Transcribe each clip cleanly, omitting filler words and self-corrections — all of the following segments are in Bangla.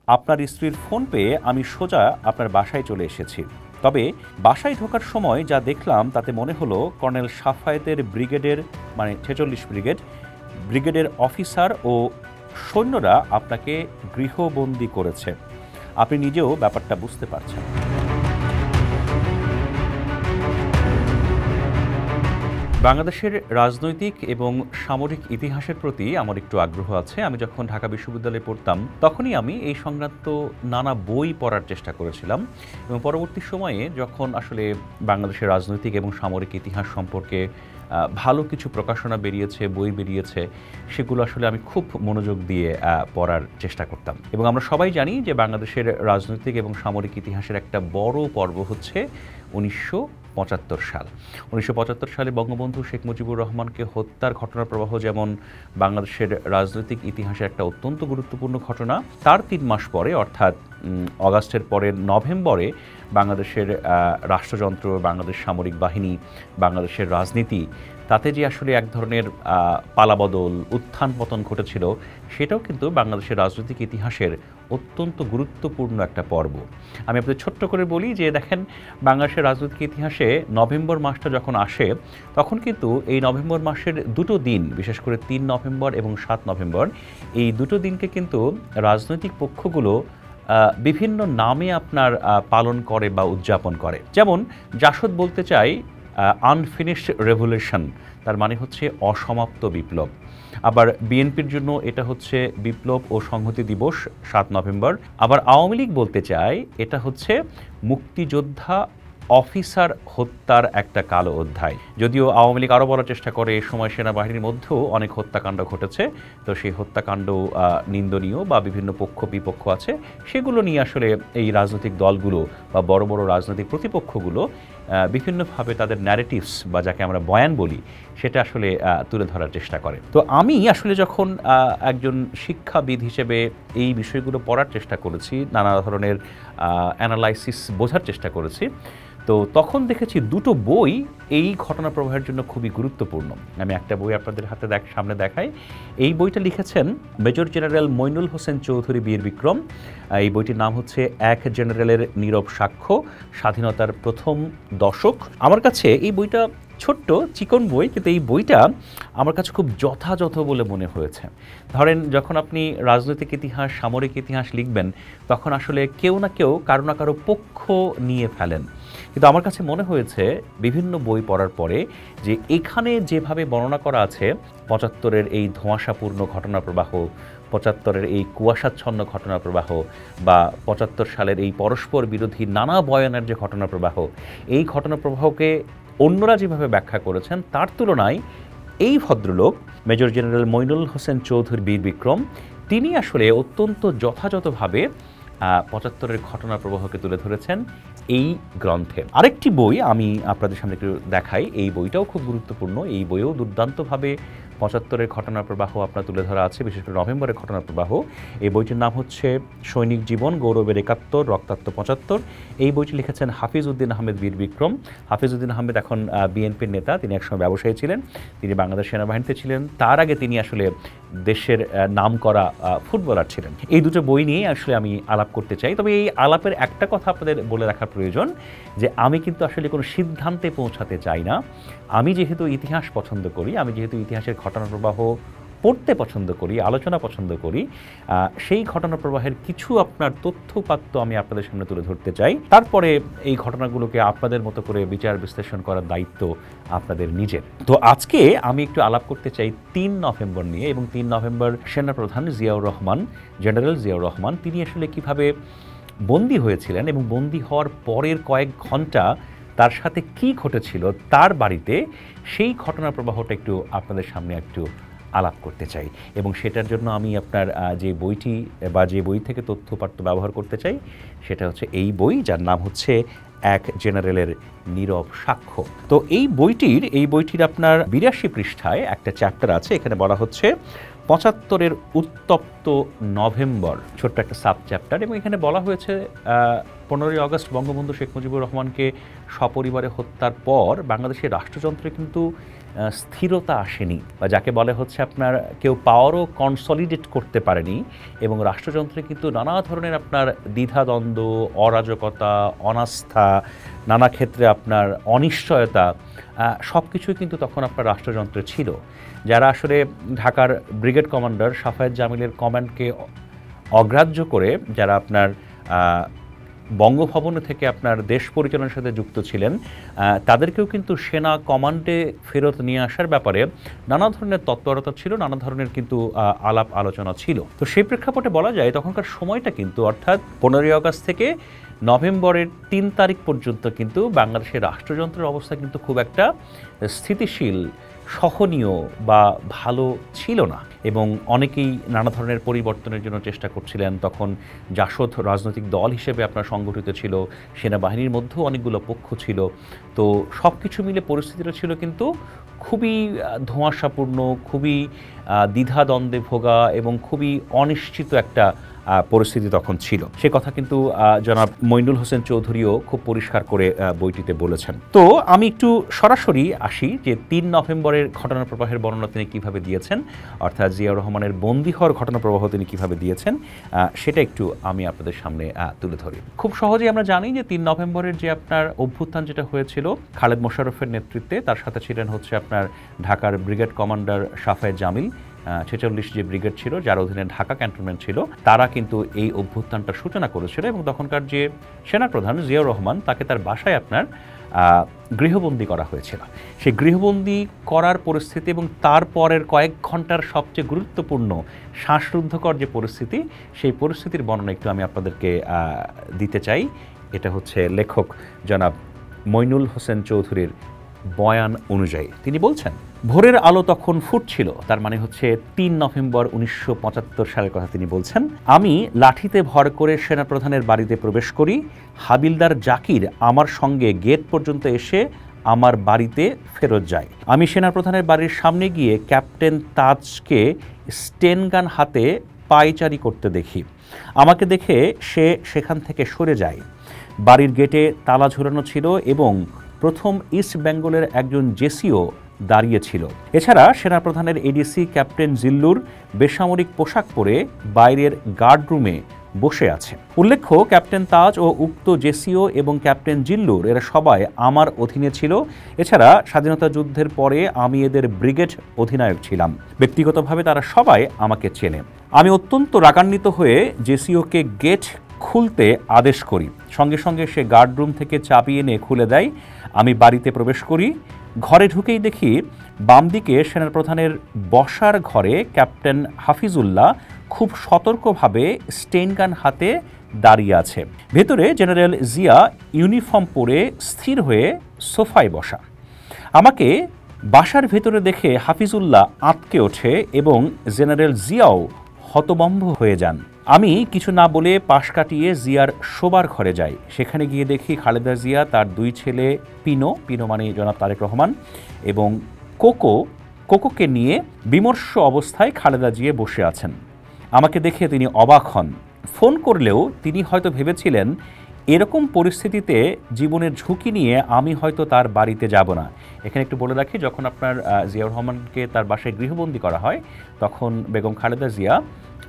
আপনার স্ত্রীর ফোন পেয়ে আমি সোজা আপনার বাসায় চলে এসেছি। তবে বাসায় ঢোকার সময় যা দেখলাম তাতে মনে হলো কর্নেল সাফায়েতের ব্রিগেডের মানে ৪৬ ব্রিগেডের অফিসার ও সৈন্যরা আপনাকে গৃহবন্দী করেছে। আপনি নিজেও ব্যাপারটা বুঝতে পারছেন। বাংলাদেশের রাজনৈতিক এবং সামরিক ইতিহাসের প্রতি আমার একটু আগ্রহ আছে। আমি যখন ঢাকা বিশ্ববিদ্যালয়ে পড়তাম তখনই আমি এই সংক্রান্ত নানা বই পড়ার চেষ্টা করেছিলাম এবং পরবর্তী সময়ে যখন আসলে বাংলাদেশের রাজনৈতিক এবং সামরিক ইতিহাস সম্পর্কে ভালো কিছু প্রকাশনা বেরিয়েছে, বই বেরিয়েছে, সেগুলো আসলে আমি খুব মনোযোগ দিয়ে পড়ার চেষ্টা করতাম। এবং আমরা সবাই জানি যে বাংলাদেশের রাজনৈতিক এবং সামরিক ইতিহাসের একটা বড় পর্ব হচ্ছে ১৯৭৫ সাল। ১৯৭৫ সালে বঙ্গবন্ধু শেখ মুজিবুর রহমানকে হত্যার ঘটনার প্রবাহ যেমন বাংলাদেশের রাজনৈতিক ইতিহাসে একটা অত্যন্ত গুরুত্বপূর্ণ ঘটনা, তার ৩ মাস পরে অর্থাৎ অগাস্টের পরের নভেম্বরে বাংলাদেশের রাষ্ট্রযন্ত্র, বাংলাদেশ সামরিক বাহিনী, বাংলাদেশের রাজনীতি, তাতে যে আসলে এক ধরনের পালাবদল, উত্থান পতন ঘটেছিল, সেটাও কিন্তু বাংলাদেশের রাজনৈতিক ইতিহাসের অত্যন্ত গুরুত্বপূর্ণ একটা পর্ব। আমি আপনাদের ছোট্ট করে বলি যে দেখেন, বাংলাদেশের রাজনৈতিক ইতিহাসে নভেম্বর মাসটা যখন আসে তখন কিন্তু এই নভেম্বর মাসের দুটো দিন, বিশেষ করে ৩ নভেম্বর এবং ৭ নভেম্বর, এই দুটো দিনকে কিন্তু রাজনৈতিক পক্ষগুলো বিভিন্ন নামে আপনার পালন করে বা উদযাপন করে। যেমন জাসদ বলতে চাই আনফিনিশড রেভলিউশন, তার মানে হচ্ছে অসমাপ্ত বিপ্লব। আবার বিএনপির জন্য এটা হচ্ছে বিপ্লব ও সংহতি দিবস ৭ নভেম্বর। আবার আওয়ামী লীগ বলতে চায় এটা হচ্ছে মুক্তিযোদ্ধা অফিসার হত্যার একটা কালো অধ্যায়। যদিও আওয়ামী লীগ আরও বলার চেষ্টা করে এ সময় সেনাবাহিনীর মধ্যেও অনেক হত্যাকাণ্ড ঘটেছে, তো সেই হত্যাকাণ্ড নিন্দনীয় বা বিভিন্ন পক্ষ বিপক্ষ আছে, সেগুলো নিয়ে আসলে এই রাজনৈতিক দলগুলো বা বড় বড় রাজনৈতিক প্রতিপক্ষগুলো বিভিন্নভাবে তাদের ন্যারেটিভস বা যাকে আমরা বয়ান বলি সেটা আসলে তুলে ধরার চেষ্টা করে। তো আমি আসলে যখন একজন শিক্ষাবিদ হিসেবে এই বিষয়গুলো পড়ার চেষ্টা করেছি, নানা ধরনের অ্যানালাইসিস বোঝার চেষ্টা করেছি, তো তখন দেখেছি দুটো বই এই ঘটনা প্রবাহের জন্য খুবই গুরুত্বপূর্ণ। আমি একটা বই আপনাদের হাতে সামনে দেখাই। এই বইটা লিখেছেন মেজর জেনারেল মইনুল হোসেন চৌধুরী বীর বিক্রম। এই বইটির নাম হচ্ছে এক জেনারেলের নীরব সাক্ষ্য, স্বাধীনতার প্রথম দশক। আমার কাছে এই বইটা ছোট্ট চিকন বই, কিন্তু এই বইটা আমার কাছে খুব যথাযথ বলে মনে হয়েছে। ধরেন যখন আপনি রাজনৈতিক ইতিহাস, সামরিক ইতিহাস লিখবেন, তখন আসলে কেউ না কেউ কারো না কারো পক্ষ নিয়ে ফেলেন, কিন্তু আমার কাছে মনে হয়েছে বিভিন্ন বই পড়ার পরে যে এখানে যেভাবে বর্ণনা করা আছে ৭৫-এর এই ধোঁয়াশাপূর্ণ ঘটনা প্রবাহ, ৭৫-এর এই কুয়াশাচ্ছন্ন ঘটনা প্রবাহ, বা ৭৫ সালের এই পরস্পর বিরোধী নানা বয়ানের যে ঘটনা প্রবাহ, এই ঘটনা প্রবাহকে অন্যরা যেভাবে ব্যাখ্যা করেছেন তার তুলনায় এই ভদ্রলোক মেজর জেনারেল মইনুল হোসেন চৌধুরী বীর বিক্রম, তিনি আসলে অত্যন্ত যথাযথভাবে ৭৫-এর ঘটনা প্রবাহকে তুলে ধরেছেন এই গ্রন্থে। আরেকটি বই আমি আপনাদের সামনে একটু দেখাই, এই বইটাও খুব গুরুত্বপূর্ণ। এই বইও দুর্দান্তভাবে ৭৫-এর ঘটনা প্রবাহ আপনার তুলে ধরা আছে, বিশেষ করে নভেম্বরের ঘটনা প্রবাহ। এই বইটির নাম হচ্ছে সৈনিক জীবন, গৌরবের ৭১, রক্তাক্ত ৭৫। এই বইটি লিখেছেন হাফিজ উদ্দিন আহমেদ বীর বিক্রম। হাফিজ উদ্দিন আহমেদ এখন বিএনপির নেতা, তিনি একসময় ব্যবসায়ী ছিলেন, তিনি বাংলাদেশ সেনাবাহিনীতে ছিলেন, তার আগে তিনি আসলে দেশের নামকরা ফুটবলার ছিলেন। এই দুটো বই নিয়েই আসলে আমি আলাপ করতে চাই। তবে এই আলাপের একটা কথা আপনাদের বলে রাখা প্রয়োজন, যে আমি কিন্তু আসলে কোনো সিদ্ধান্তে পৌঁছাতে চাই না। আমি যেহেতু ইতিহাস পছন্দ করি, আমি যেহেতু ইতিহাসের ঘটনা প্রবাহ পড়তে পছন্দ করি, আলোচনা পছন্দ করি, সেই ঘটনা প্রবাহের কিছু আপনার তথ্যপাত্য আমি আপনাদের সামনে তুলে ধরতে চাই। তারপরে এই ঘটনাগুলোকে আপনাদের মতো করে বিচার বিশ্লেষণ করার দায়িত্ব আপনাদের নিজের। তো আজকে আমি একটু আলাপ করতে চাই ৩ নভেম্বর নিয়ে, এবং ৩ নভেম্বর সেনাপ্রধান জিয়াউর রহমান, জেনারেল জিয়াউর রহমান, তিনি আসলে কিভাবে বন্দী হয়েছিলেন এবং বন্দী হওয়ার পরের কয়েক ঘন্টা তার সাথে কি ঘটেছিল তার বাড়িতে, সেই ঘটনা প্রবাহটা একটু আপনাদের সামনে একটু আলাপ করতে চাই। এবং সেটার জন্য আমি আপনার যে বইটি বা যে বই থেকে তথ্যপাত্র ব্যবহার করতে চাই সেটা হচ্ছে এই বই, যার নাম হচ্ছে এক জেনারেলের নীরব সাক্ষ্য। তো এই বইটির আপনার ৮২ পৃষ্ঠায় একটা চ্যাপ্টার আছে, এখানে বলা হচ্ছে ৭৫-এর উত্তপ্ত নভেম্বর, ছোট্ট একটা সাব চ্যাপ্টার, এবং এখানে বলা হয়েছে 15ই আগস্ট বঙ্গবন্ধু শেখ মুজিবুর রহমানকে সপরিবারে হত্যার পর বাংলাদেশের রাষ্ট্রযন্ত্রে কিন্তু স্থিরতা আসেনি, বা যাকে বলে হচ্ছে আপনার কেউ পাওয়ারও কনসলিডেট করতে পারেনি, এবং রাষ্ট্রযন্ত্রে কিন্তু নানা ধরনের আপনার দ্বিধাদ্বন্দ্ব, অরাজকতা, অনাস্থা, নানা ক্ষেত্রে আপনার অনিশ্চয়তা, সব কিছুই কিন্তু তখন আপনার রাষ্ট্রযন্ত্রে ছিল। যারা আসলে ঢাকার ব্রিগেড কমান্ডার সাফায়েত জামিলের কমান্ডকে অগ্রাহ্য করে যারা আপনার বঙ্গভবন থেকে আপনার দেশ পরিচালনার সাথে যুক্ত ছিলেন, তাদেরকেও কিন্তু সেনা কমান্ডে ফেরত নিয়ে আসার ব্যাপারে নানা ধরনের তৎপরতা ছিল, নানা ধরনের কিন্তু আলাপ আলোচনা ছিল। তো সেই প্রেক্ষাপটে বলা যায় তখনকার সময়টা কিন্তু, অর্থাৎ 15ই আগস্ট থেকে নভেম্বরের 3 তারিখ পর্যন্ত কিন্তু বাংলাদেশের রাষ্ট্রযন্ত্রের অবস্থা কিন্তু খুব একটা স্থিতিশীল, সহনীয় বা ভালো ছিল না, এবং অনেকেই নানা ধরনের পরিবর্তনের জন্য চেষ্টা করছিলেন। তখন জাসদ রাজনৈতিক দল হিসেবে আপনার সংগঠিত ছিল, সেনাবাহিনীর মধ্যেও অনেকগুলো পক্ষ ছিল। তো সব কিছু মিলে পরিস্থিতিটা ছিল কিন্তু খুবই ধোঁয়াশাপূর্ণ, খুবই দ্বিধাদ্বন্দ্বে ভোগা এবং খুবই অনিশ্চিত একটা পরিস্থিতি তখন ছিল। সে কথা কিন্তু জনাব মইনুল হোসেন চৌধুরীও খুব পরিষ্কার করে বইটিতে বলেছেন। তো আমি একটু সরাসরি আসি যে 3 নভেম্বরের ঘটনা প্রবাহের বর্ণনা তিনি কীভাবে দিয়েছেন, অর্থাৎ জিয়াউর রহমানের বন্দী হওয়ার ঘটনা প্রবাহ তিনি কীভাবে দিয়েছেন, সেটা একটু আমি আপনাদের সামনে তুলে ধরি। খুব সহজেই আমরা জানি যে 3 নভেম্বরের যে আপনার অভ্যুত্থান যেটা হয়েছিল খালেদ মোশাররফের নেতৃত্বে, তার সাথে ছিলেন হচ্ছে আপনার ঢাকার ব্রিগেড কমান্ডার সাফায়েত জামিল, 46 যে ব্রিগেড ছিল যার অধীনে ঢাকা ক্যান্টনমেন্ট ছিল, তারা কিন্তু এই অভ্যুত্থানটার সূচনা করেছিল। এবং তখনকার যে সেনাপ্রধান জিয়াউর রহমান, তাকে তার বাসায় আপনার গৃহবন্দী করা হয়েছিল। সেই গৃহবন্দী করার পরিস্থিতি এবং তারপরের কয়েক ঘন্টার সবচেয়ে গুরুত্বপূর্ণ শ্বাসরুদ্ধকর যে পরিস্থিতি, সেই পরিস্থিতির বর্ণনা একটু আমি আপনাদেরকে দিতে চাই। এটা হচ্ছে লেখক জনাব মইনুল হোসেন চৌধুরীর বয়ান অনুযায়ী। তিনি বলছেন, ভোরের আলো তখন ফুটছিল, তার মানে হচ্ছে 3 নভেম্বর 1975 সালের কথা তিনি বলছেন। আমি লাঠিতে ভর করে সেনাপ্রধানের বাড়িতে প্রবেশ করি। হাবিলদার জাকির আমার সঙ্গে গেট পর্যন্ত এসে আমার বাড়িতে ফেরত যায়। আমি সেনাপ্রধানের বাড়ির সামনে গিয়ে ক্যাপ্টেন তাজকে স্টেনগান হাতে পায়চারি করতে দেখি। আমাকে দেখে সে সেখান থেকে সরে যায়। বাড়ির গেটে তালা ঝুলানো ছিল এবং প্রথম ইস্ট বেঙ্গলের একজন জেসিও দাঁড়িয়েছিল। এছাড়া সেনাপ্রধানের এডিসি ক্যাপ্টেন জিল্লুর বেসামরিক পোশাক পরে বাইরের গার্ডরুমে বসে আছে। উল্লেখ্য, ক্যাপ্টেন তাজ ও উক্ত জেসিও এবং ক্যাপ্টেন জিল্লুর এরা সবাই আমার অধীনে ছিল। এছাড়া স্বাধীনতা যুদ্ধের পরে আমি এদের ব্রিগেড অধিনায়ক ছিলাম। ব্যক্তিগতভাবে তারা সবাই আমাকে চেনে। আমি অত্যন্ত রাগান্বিত হয়ে জেসিওকে গেট খুলতে আদেশ করি। সঙ্গে সঙ্গে সে গার্ডরুম থেকে চাবি এনে খুলে দেয়। আমি বাড়িতে প্রবেশ করি। ঘরে ঢুকেই দেখি বাম দিকে সেনাপ্রধানের বসার ঘরে ক্যাপ্টেন হাফিজুল্লাহ খুব সতর্কভাবে স্টেনগান হাতে দাঁড়িয়ে আছে। ভেতরে জেনারেল জিয়া ইউনিফর্ম পরে স্থির হয়ে সোফায় বসা। আমাকে বাসার ভেতরে দেখে হাফিজুল্লাহ আঁতকে ওঠে এবং জেনারেল জিয়াও হতভম্ব হয়ে যান। আমি কিছু না বলে পাশ কাটিয়ে জিয়ার শোবার ঘরে যাই। সেখানে গিয়ে দেখি খালেদা জিয়া, তার 2 ছেলে পিনো মানে জনাব তারেক রহমান, এবং কোকোকে নিয়ে বিমর্ষ অবস্থায় খালেদা জিয়া বসে আছেন। আমাকে দেখে তিনি অবাক হন। ফোন করলেও তিনি হয়তো ভেবেছিলেন এরকম পরিস্থিতিতে জীবনের ঝুঁকি নিয়ে আমি হয়তো তার বাড়িতে যাব না। এখানে একটু বলে রাখি, যখন আপনার জিয়াউর রহমানকে তার বাসায় গৃহবন্দী করা হয়, তখন বেগম খালেদা জিয়া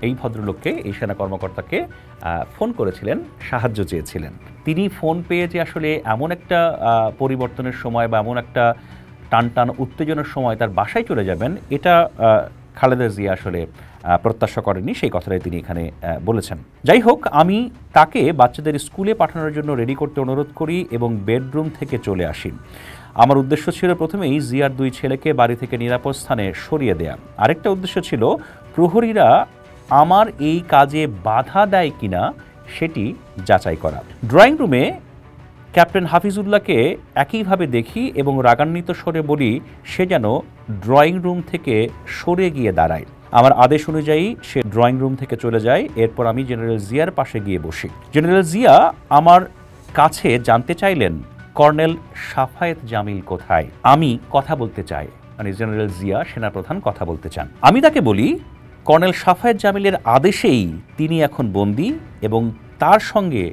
এই ভদ্রলোককে, এই সেনা কর্মকর্তাকে ফোন করেছিলেন, সাহায্য চেয়েছিলেন। তিনি ফোন পেয়ে যে আসলে এমন একটা পরিবর্তনের সময় বা এমন একটা টানটান উত্তেজনার সময় তার বাসায় চলে যাবেন, এটা খালেদা জিয়া আসলে প্রত্যাশা করেননি। সেই কথাটাই তিনি এখানে বলেছেন। যাই হোক, আমি তাকে বাচ্চাদের স্কুলে পাঠানোর জন্য রেডি করতে অনুরোধ করি এবং বেডরুম থেকে চলে আসি। আমার উদ্দেশ্য ছিল প্রথমেই জিয়ার 2 ছেলেকে বাড়ি থেকে নিরাপদ স্থানে সরিয়ে দেয়া। আরেকটা উদ্দেশ্য ছিল প্রহরীরা আমার এই কাজে বাধা দেয় কিনা সেটি যাচাই করা। ড্রয়িং রুমে ক্যাপ্টেন হাফিজুল্লাহকে একইভাবে দেখি এবং রাগান্বিত স্বরে বলি সে যেন ড্রয়িং রুম থেকে সরে গিয়ে দাঁড়ায়। আমার আদেশ অনুযায়ী সে ড্রয়িং রুম থেকে চলে যায়। এরপর আমি জেনারেল জিয়ার পাশে গিয়ে বসি। জেনারেল জিয়া আমার কাছে জানতে চাইলেন কর্নেল সাফায়েত জামিল কোথায়, আমি কথা বলতে চাই। মানে জেনারেল জিয়া সেনাপ্রধান কথা বলতে চান। আমি তাকে বলি কর্নেল সাফায়েত জামিলের আদেশেই তিনি এখন বন্দী এবং তার সঙ্গে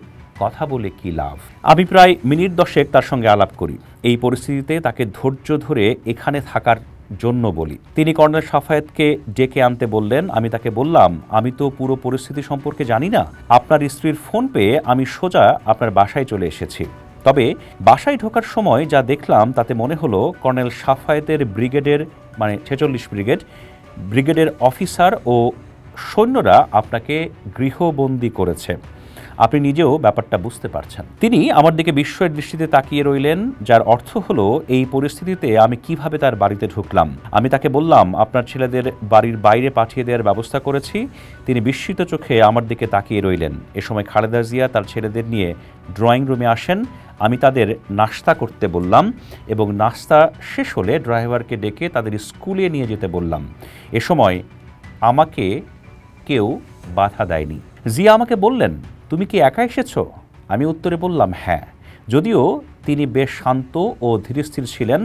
কথা বলে কি লাভ। আমি প্রায় মিনিট 10 তার সঙ্গে আলাপ করি। এই পরিস্থিতিতে তাকে ধৈর্য ধরে এখানে থাকার জন্য বলি। তিনি কর্নেল সাফায়েতকে ডেকে আনতে বললেন। আমি তাকে বললাম, আমি তো পুরো পরিস্থিতি সম্পর্কে জানি না। আপনার স্ত্রীর ফোন পেয়ে আমি সোজা আপনার বাসায় চলে এসেছি। তবে বাসায় ঢোকার সময় যা দেখলাম তাতে মনে হলো কর্নেল সাফায়েতের ব্রিগেডের, মানে 46 ব্রিগেডের অফিসার ও সৈন্যরা আপনাকে গৃহবন্দী করেছে। আপনি নিজেও ব্যাপারটা বুঝতে পারছেন। তিনি আমার দিকে বিস্ময়ের দৃষ্টিতে তাকিয়ে রইলেন, যার অর্থ হলো এই পরিস্থিতিতে আমি কিভাবে তার বাড়িতে ঢুকলাম। আমি তাকে বললাম, আপনার ছেলেদের বাড়ির বাইরে পাঠিয়ে দেওয়ার ব্যবস্থা করেছি। তিনি বিস্মিত চোখে আমার দিকে তাকিয়ে রইলেন। এ সময় খালেদা জিয়া তার ছেলেদের নিয়ে ড্রয়িং রুমে আসেন। আমি তাদের নাস্তা করতে বললাম এবং নাস্তা শেষ হলে ড্রাইভারকে ডেকে তাদের স্কুলে নিয়ে যেতে বললাম। এ সময় আমাকে কেউ বাধা দেয়নি। জিয়া আমাকে বললেন, তুমি কি একা এসেছ? আমি উত্তরে বললাম, হ্যাঁ। যদিও তিনি বেশ শান্ত ও ধীরস্থির ছিলেন,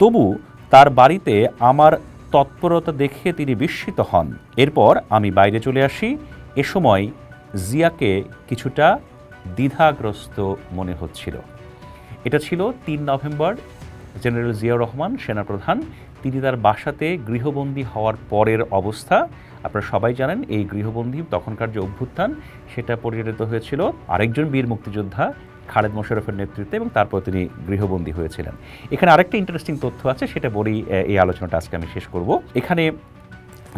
তবু তার বাড়িতে আমার তৎপরতা দেখে তিনি বিস্মিত হন। এরপর আমি বাইরে চলে আসি। এ সময় জিয়াকে কিছুটা দ্বিধাগ্রস্ত মনে হচ্ছিল। এটা ছিল 3 নভেম্বর। জেনারেল জিয়াউর রহমান সেনাপ্রধান, তিনি তার বাসাতে গৃহবন্দী হওয়ার পরের অবস্থা। আপনারা সবাই জানেন এই গৃহবন্দী তখনকার যে অভ্যুত্থান সেটা পরিচালিত হয়েছিল আরেকজন বীর মুক্তিযোদ্ধা খালেদ মোশাররফের নেতৃত্বে, এবং তারপর তিনি গৃহবন্দী হয়েছিলেন। এখানে আরেকটা ইন্টারেস্টিং তথ্য আছে, সেটা বলেই এই আলোচনাটা আজকে আমি শেষ করব। এখানে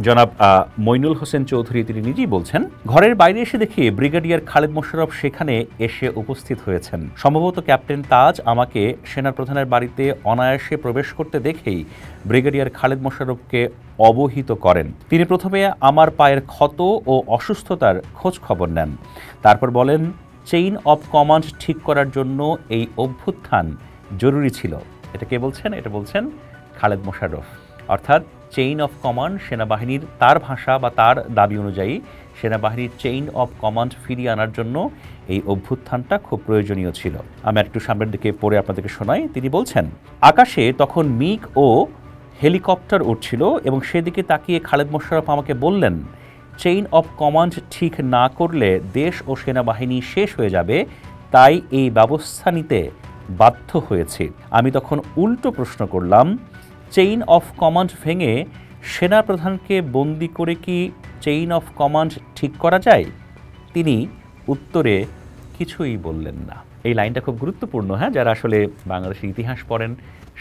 জনাব মইনুল হোসেন চৌধুরী তিনি নিজেই বলছেন, ঘরের বাইরে এসে দেখি ব্রিগেডিয়ার খালেদ মোশাররফ সেখানে এসে উপস্থিত হয়েছেন। সম্ভবত ক্যাপ্টেন তাজ আমাকে সেনাপ্রধানের বাড়িতে অনায়াসে প্রবেশ করতে দেখেই ব্রিগেডিয়ার খালেদ মোশাররফকে অবহিত করেন। তিনি প্রথমে আমার পায়ের ক্ষত ও অসুস্থতার খোঁজ খবর নেন। তারপর বলেন, চেইন অব কমান্ড ঠিক করার জন্য এই অভ্যুত্থান জরুরি ছিল। এটা কে বলছেন? এটা বলছেন খালেদ মোশাররফ। অর্থাৎ চেইন অফ কমান্ড, সেনাবাহিনীর তার ভাষা বা তার দাবি অনুযায়ী সেনাবাহিনীর চেইন অফ কমান্ড ফিরিয়ে আনার জন্য এই অভ্যুত্থানটা খুব প্রয়োজনীয় ছিল। আমি একটু সামনের দিকে পড়ে আপনাদেরকে শোনাই। তিনি বলছেন, আকাশে তখন মিগ ও হেলিকপ্টার উঠছিল এবং সেদিকে তাকিয়ে খালেদ মোশাররফ আমাকে বললেন, চেইন অফ কমান্ড ঠিক না করলে দেশ ও সেনাবাহিনী শেষ হয়ে যাবে, তাই এই ব্যবস্থা নিতে বাধ্য হয়েছি। আমি তখন উল্টো প্রশ্ন করলাম, চেইন অফ কমান্ড ভেঙে সেনাপ্রধানকে বন্দি করে কি চেইন অফ কমান্ড ঠিক করা যায়? তিনি উত্তরে কিছুই বললেন না। এই লাইনটা খুব গুরুত্বপূর্ণ। হ্যাঁ, যারা আসলে বাংলাদেশের ইতিহাস পড়েন,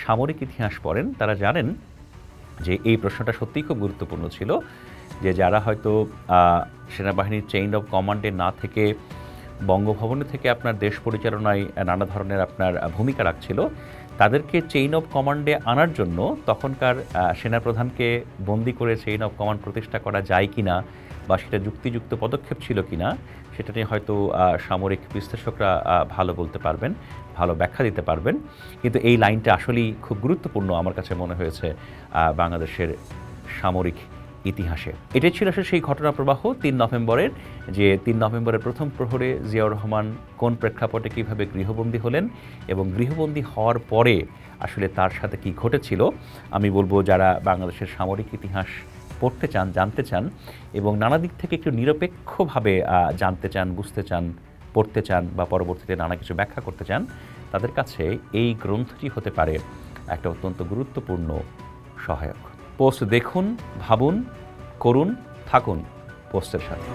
সামরিক ইতিহাস পড়েন, তারা জানেন যে এই প্রশ্নটা সত্যিই খুব গুরুত্বপূর্ণ ছিল, যে যারা হয়তো সেনাবাহিনীর চেইন অফ কমান্ডে না থেকে বঙ্গভবনে থেকে আপনার দেশ পরিচালনায় নানা ধরনের আপনার ভূমিকা রাখছিল, তাদেরকে চেইন অফ কমান্ডে আনার জন্য তখনকার সেনাপ্রধানকে বন্দি করে চেইন অফ কমান্ড প্রতিষ্ঠা করা যায় কিনা বা সেটা যুক্তিযুক্ত পদক্ষেপ ছিল কিনা, সেটা নিয়ে হয়তো সামরিক বিশ্লেষকরা ভালো বলতে পারবেন, ভালো ব্যাখ্যা দিতে পারবেন। কিন্তু এই লাইনটা আসলেই খুব গুরুত্বপূর্ণ আমার কাছে মনে হয়েছে বাংলাদেশের সামরিক ইতিহাসে। এটাই ছিল আসলে সেই ঘটনা প্রবাহ 3 নভেম্বরের, যে 3 নভেম্বরের প্রথম প্রহরে জিয়াউর রহমান কোন প্রেক্ষাপটে কীভাবে গৃহবন্দী হলেন এবং গৃহবন্দী হওয়ার পরে আসলে তার সাথে কি ঘটেছিল। আমি বলবো যারা বাংলাদেশের সামরিক ইতিহাস পড়তে চান, জানতে চান এবং নানা দিক থেকে একটু নিরপেক্ষভাবে জানতে চান, বুঝতে চান, পড়তে চান বা পরবর্তীতে নানা কিছু ব্যাখ্যা করতে চান, তাদের কাছে এই গ্রন্থটি হতে পারে একটা অত্যন্ত গুরুত্বপূর্ণ সহায়ক। পোস্ট দেখুন, ভাবুন, করুন, থাকুন পোস্টের সাথে।